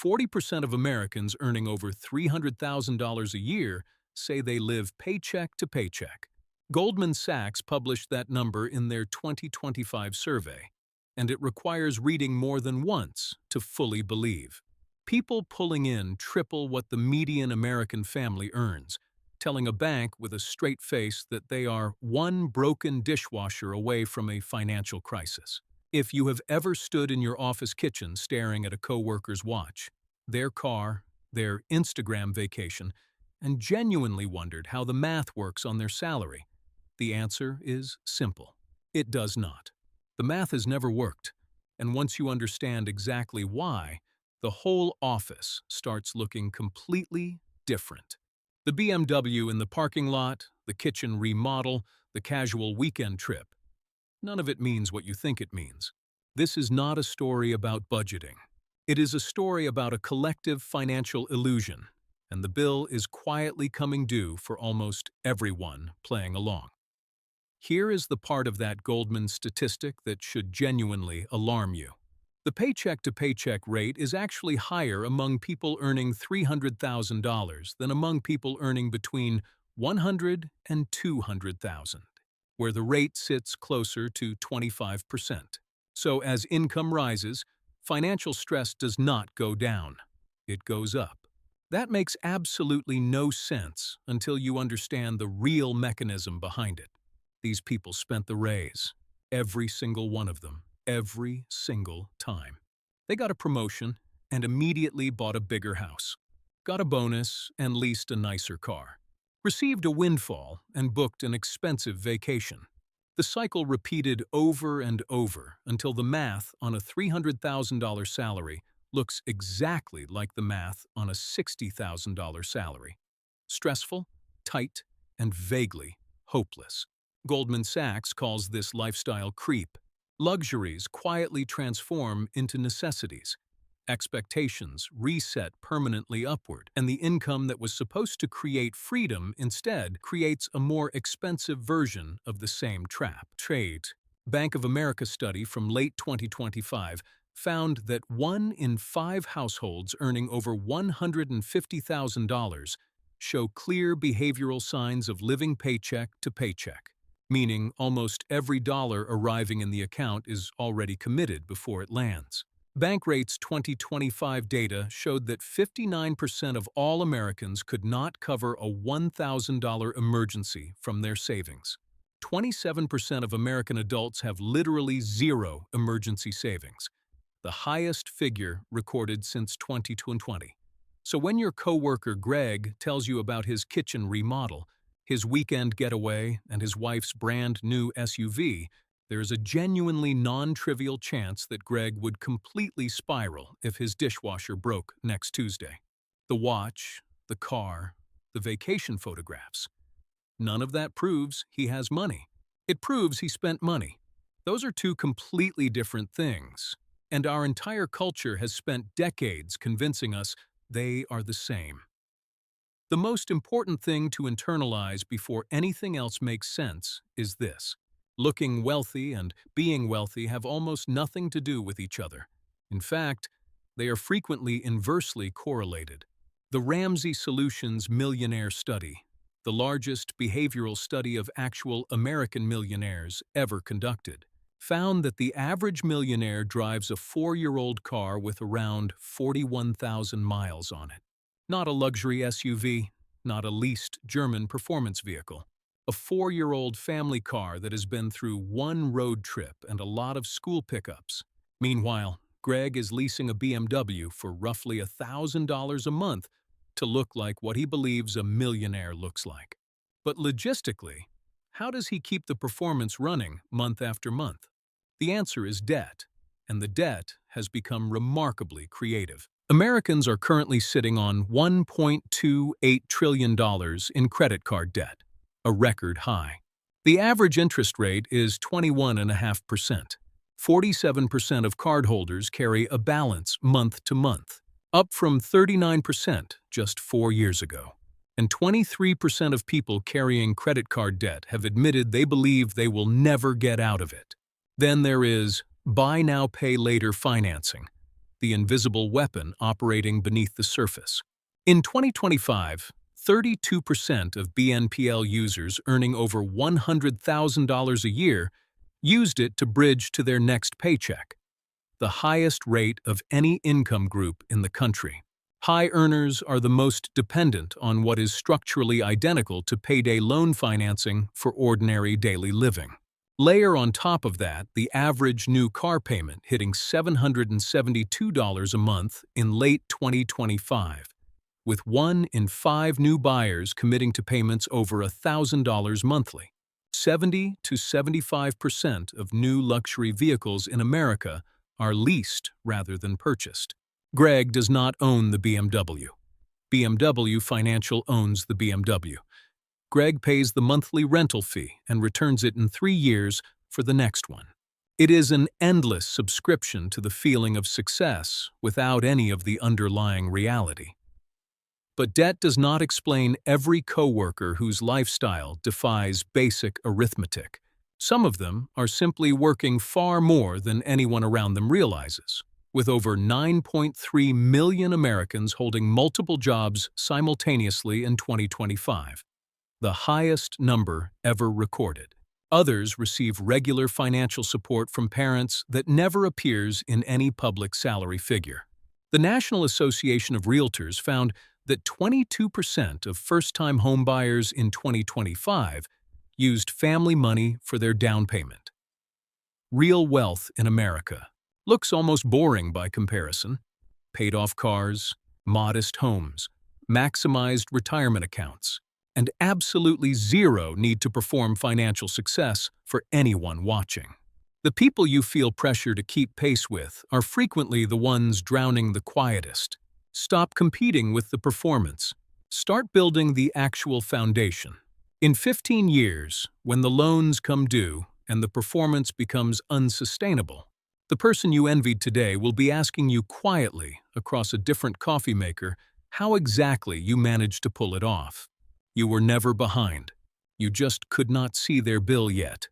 40% of Americans earning over $300,000 a year say they live paycheck to paycheck. Goldman Sachs published that number in their 2025 survey, and it requires reading more than once to fully believe. People pulling in triple what the median American family earns, telling a bank with a straight face that they are one broken dishwasher away from a financial crisis. If you have ever stood in your office kitchen staring at a coworker's watch, their car, their Instagram vacation, and genuinely wondered how the math works on their salary, the answer is simple. It does not. The math has never worked, and once you understand exactly why, the whole office starts looking completely different. The BMW in the parking lot, the kitchen remodel, the casual weekend trip. None of it means what you think it means. This is not a story about budgeting. It is a story about a collective financial illusion, and the bill is quietly coming due for almost everyone playing along. Here is the part of that Goldman statistic that should genuinely alarm you. The paycheck-to-paycheck rate is actually higher among people earning $300,000 than among people earning between $100,000 and $200,000, where the rate sits closer to 25%. So as income rises, financial stress does not go down. It goes up. That makes absolutely no sense until you understand the real mechanism behind it. These people spent the raise. Every single one of them. Every single time. They got a promotion and immediately bought a bigger house, got a bonus and leased a nicer car, received a windfall and booked an expensive vacation. The cycle repeated over and over until the math on a $300,000 salary looks exactly like the math on a $60,000 salary. Stressful, tight, and vaguely hopeless. Goldman Sachs calls this lifestyle creep. Luxuries quietly transform into necessities. Expectations reset permanently upward, and the income that was supposed to create freedom instead creates a more expensive version of the same trap. Bank of America study from late 2025 found that 1 in 5 households earning over $150,000 show clear behavioral signs of living paycheck to paycheck, meaning almost every dollar arriving in the account is already committed before it lands. Bankrate's 2025 data showed that 59% of all Americans could not cover a $1,000 emergency from their savings. 27% of American adults have literally zero emergency savings, the highest figure recorded since 2020. So when your coworker Greg tells you about his kitchen remodel, his weekend getaway, and his wife's brand new SUV, there is a genuinely non-trivial chance that Greg would completely spiral if his dishwasher broke next Tuesday. The watch, the car, the vacation photographs. None of that proves he has money. It proves he spent money. Those are two completely different things, and our entire culture has spent decades convincing us they are the same. The most important thing to internalize before anything else makes sense is this. Looking wealthy and being wealthy have almost nothing to do with each other. In fact, they are frequently inversely correlated. The Ramsey Solutions Millionaire Study, the largest behavioral study of actual American millionaires ever conducted, found that the average millionaire drives a 4-year-old car with around 41,000 miles on it. Not a luxury SUV, not a leased German performance vehicle. A 4-year-old family car that has been through one road trip and a lot of school pickups. Meanwhile, Greg is leasing a BMW for roughly $1,000 a month to look like what he believes a millionaire looks like. But logistically, how does he keep the performance running month after month? The answer is debt, and the debt has become remarkably creative. Americans are currently sitting on $1.28 trillion in credit card debt, a record high. The average interest rate is 21.5%. 47% of cardholders carry a balance month to month, up from 39% just 4 years ago. And 23% of people carrying credit card debt have admitted they believe they will never get out of it. Then there is buy now, pay later financing, the invisible weapon operating beneath the surface. In 2025, 32% of BNPL users earning over $100,000 a year used it to bridge to their next paycheck, the highest rate of any income group in the country. High earners are the most dependent on what is structurally identical to payday loan financing for ordinary daily living. Layer on top of that the average new car payment hitting $772 a month in late 2025, with 1 in 5 new buyers committing to payments over $1,000 monthly. 70 to 75% of new luxury vehicles in America are leased rather than purchased. Greg does not own the BMW. BMW Financial owns the BMW. Greg pays the monthly rental fee and returns it in 3 years for the next one. It is an endless subscription to the feeling of success without any of the underlying reality. But debt does not explain every coworker whose lifestyle defies basic arithmetic. Some of them are simply working far more than anyone around them realizes, with over 9.3 million Americans holding multiple jobs simultaneously in 2025, the highest number ever recorded. Others receive regular financial support from parents that never appears in any public salary figure. The National Association of Realtors found that 22% of first-time homebuyers in 2025 used family money for their down payment. Real wealth in America looks almost boring by comparison. Paid-off cars, modest homes, maximized retirement accounts, and absolutely zero need to perform financial success for anyone watching. The people you feel pressure to keep pace with are frequently the ones drowning the quietest. Stop competing with the performance. Start building the actual foundation. In 15 years, when the loans come due and the performance becomes unsustainable, the person you envied today will be asking you quietly across a different coffee maker how exactly you managed to pull it off. You were never behind. You just could not see their bill yet.